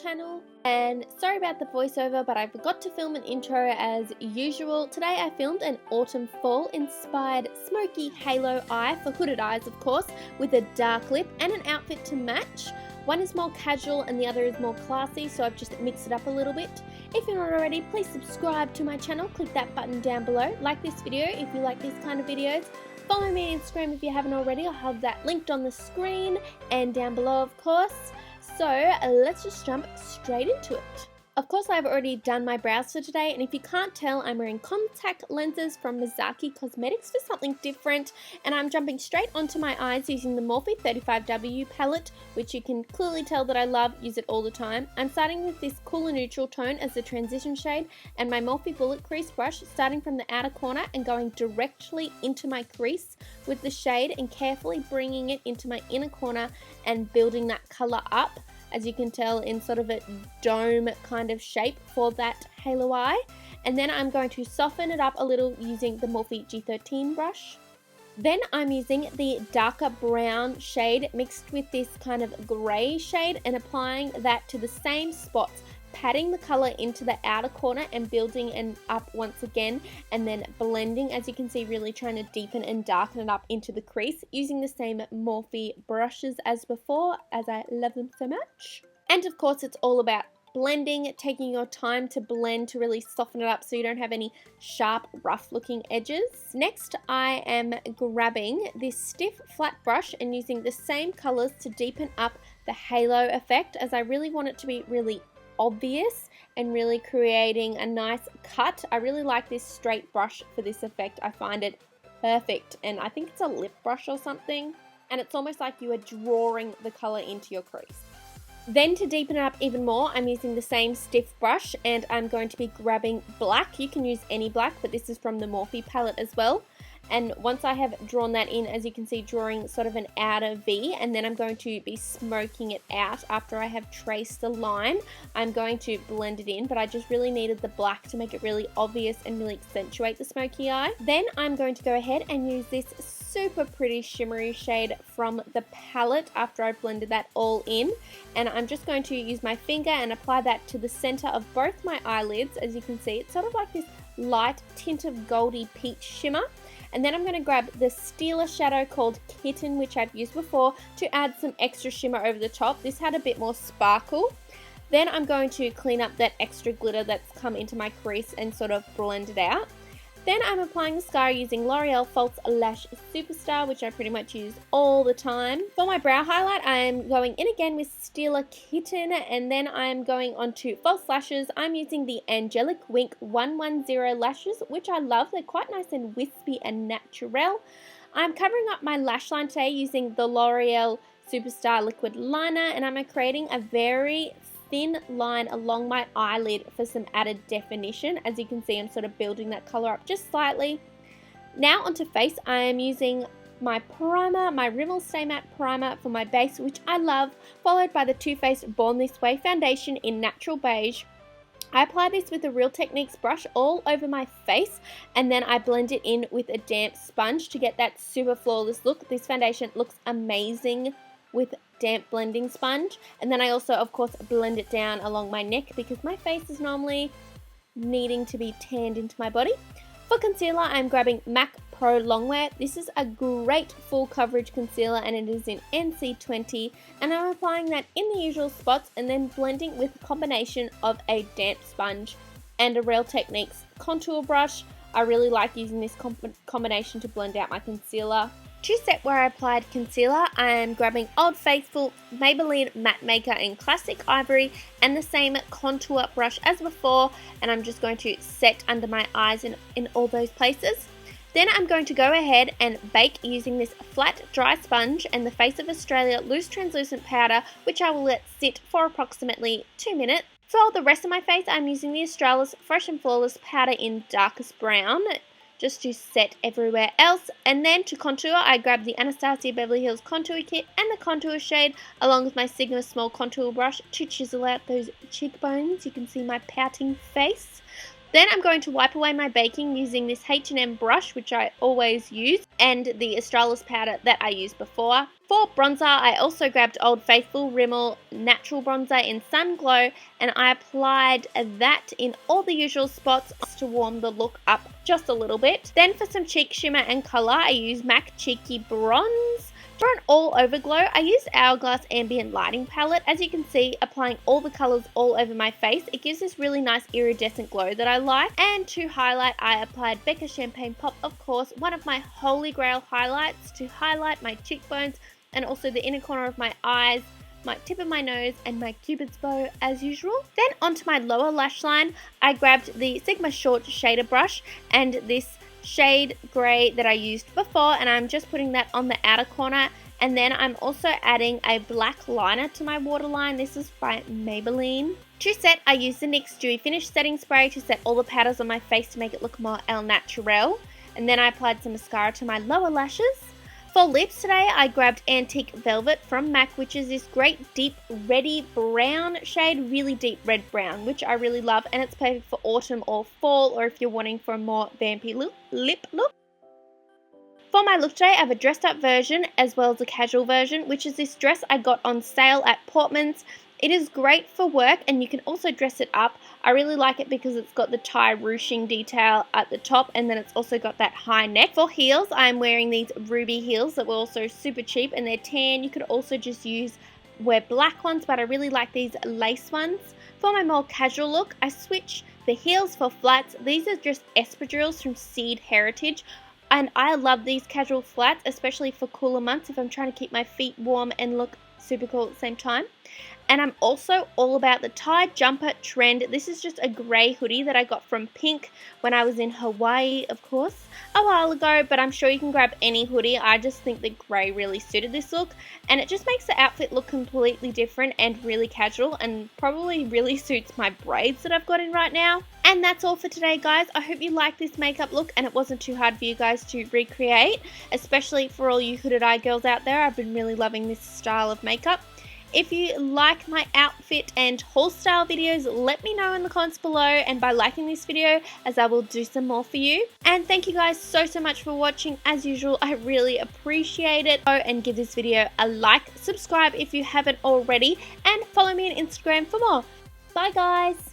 channel. And sorry about the voiceover, but I forgot to film an intro as usual. Today I filmed an autumn fall inspired smoky halo eye for hooded eyes, of course, with a dark lip and an outfit to match. One is more casual and the other is more classy, so I've just mixed it up a little bit. If you're not already, please subscribe to my channel, click that button down below, like this video if you like these kind of videos. Follow me on Instagram if you haven't already, I'll have that linked on the screen and down below, of course. So let's just jump straight into it. Of course, I've already done my brows for today, and if you can't tell, I'm wearing contact lenses from Mizaki Cosmetics for something different, and I'm jumping straight onto my eyes using the Morphe 35W palette, which you can clearly tell that I love, use it all the time. I'm starting with this cooler neutral tone as the transition shade, and my Morphe Bullet Crease brush, starting from the outer corner and going directly into my crease with the shade and carefully bringing it into my inner corner and building that colour up, as you can tell, in sort of a dome kind of shape for that halo eye. And then I'm going to soften it up a little using the Morphe G13 brush. Then I'm using the darker brown shade mixed with this kind of grey shade and applying that to the same spots, patting the colour into the outer corner and building it up once again, and then blending, as you can see, really trying to deepen and darken it up into the crease using the same Morphe brushes as before, as I love them so much. And of course, it's all about blending, taking your time to blend to really soften it up so you don't have any sharp, rough looking edges. Next, I am grabbing this stiff flat brush and using the same colours to deepen up the halo effect, as I really want it to be really obvious and really creating a nice cut. I really like this straight brush for this effect. I find it perfect, and I think it's a lip brush or something, and it's almost like you are drawing the colour into your crease. Then to deepen it up even more, I'm using the same stiff brush and I'm going to be grabbing black. You can use any black, but this is from the Morphe palette as well. And once I have drawn that in, as you can see, drawing sort of an outer V, and then I'm going to be smoking it out after I have traced the line. I'm going to blend it in, but I just really needed the black to make it really obvious and really accentuate the smoky eye. Then I'm going to go ahead and use this super pretty shimmery shade from the palette after I've blended that all in, and I'm just going to use my finger and apply that to the center of both my eyelids. As you can see, it's sort of like this light tint of goldy peach shimmer. And then I'm going to grab the Stila shadow called Kitten, which I've used before, to add some extra shimmer over the top. This had a bit more sparkle. Then I'm going to clean up that extra glitter that's come into my crease and sort of blend it out. Then I'm applying mascara using L'Oreal False Lash Superstar, which I pretty much use all the time. For my brow highlight, I'm going in again with Stila Kitten, and then I'm going on to false lashes. I'm using the Angelic Wink 110 lashes, which I love. They're quite nice and wispy and natural. I'm covering up my lash line today using the L'Oreal Superstar Liquid Liner, and I'm creating a very thin line along my eyelid for some added definition. As you can see, I'm sort of building that color up just slightly. Now onto face, I am using my primer, my Rimmel Stay Matte Primer for my base, which I love, followed by the Too Faced Born This Way foundation in Natural Beige. I apply this with a Real Techniques brush all over my face, and then I blend it in with a damp sponge to get that super flawless look. This foundation looks amazing with damp blending sponge, and then I also, of course, blend it down along my neck because my face is normally needing to be tanned into my body. For concealer, I'm grabbing MAC Pro Longwear. This is a great full coverage concealer, and it is in NC20, and I'm applying that in the usual spots and then blending with a combination of a damp sponge and a Real Techniques contour brush. I really like using this combination to blend out my concealer. To set where I applied concealer, I am grabbing Old Faithful Maybelline Matte Maker in Classic Ivory and the same contour brush as before, and I'm just going to set under my eyes in all those places. Then I'm going to go ahead and bake using this flat dry sponge and the Face of Australia loose translucent powder, which I will let sit for approximately 2 minutes. For the rest of my face, I'm using the Australis Fresh and Flawless powder in darkest brown, just to set everywhere else. And then to contour, I grabbed the Anastasia Beverly Hills Contour Kit and the contour shade along with my Sigma Small Contour Brush to chisel out those cheekbones. You can see my pouting face. Then I'm going to wipe away my baking using this H&M brush, which I always use, and the Australis powder that I used before. For bronzer, I also grabbed Old Faithful Rimmel Natural Bronzer in Sun Glow, and I applied that in all the usual spots to warm the look up just a little bit. Then for some cheek shimmer and colour, I use MAC Cheeky Bronze. For an all-over glow, I use Hourglass Ambient Lighting Palette. As you can see, applying all the colours all over my face, it gives this really nice iridescent glow that I like. And to highlight, I applied Becca Champagne Pop, of course, one of my holy grail highlights to highlight my cheekbones and also the inner corner of my eyes, my tip of my nose, and my cupid's bow as usual. Then onto my lower lash line, I grabbed the Sigma Short Shader Brush and this shade grey that I used before, and I'm just putting that on the outer corner. And then I'm also adding a black liner to my waterline. This is by Maybelline. To set, I used the NYX Dewy Finish Setting Spray to set all the powders on my face to make it look more au naturel. And then I applied some mascara to my lower lashes. For lips today, I grabbed Antique Velvet from MAC, which is this great deep reddy brown shade, really deep red brown, which I really love, and it's perfect for autumn or fall, or if you're wanting for a more vampy lip look. For my look today, I have a dressed up version as well as a casual version, which is this dress I got on sale at Portmans. It is great for work, and you can also dress it up. I really like it because it's got the tie ruching detail at the top, and then it's also got that high neck. For heels, I'm wearing these Rubi heels that were also super cheap, and they're tan. You could also just wear black ones, but I really like these lace ones. For my more casual look, I switch the heels for flats. These are just Espadrils from Seed Heritage. And I love these casual flats, especially for cooler months if I'm trying to keep my feet warm and look super cool at the same time. And I'm also all about the tie jumper trend. This is just a grey hoodie that I got from Pink when I was in Hawaii, of course, a while ago. But I'm sure you can grab any hoodie. I just think the grey really suited this look. And it just makes the outfit look completely different and really casual, and probably really suits my braids that I've got in right now. And that's all for today, guys. I hope you liked this makeup look and it wasn't too hard for you guys to recreate, especially for all you hooded eye girls out there. I've been really loving this style of makeup. If you like my outfit and haul style videos, let me know in the comments below, and by liking this video, as I will do some more for you. And thank you guys so much for watching. As usual, I really appreciate it. Oh, and give this video a like, subscribe if you haven't already, and follow me on Instagram for more. Bye guys!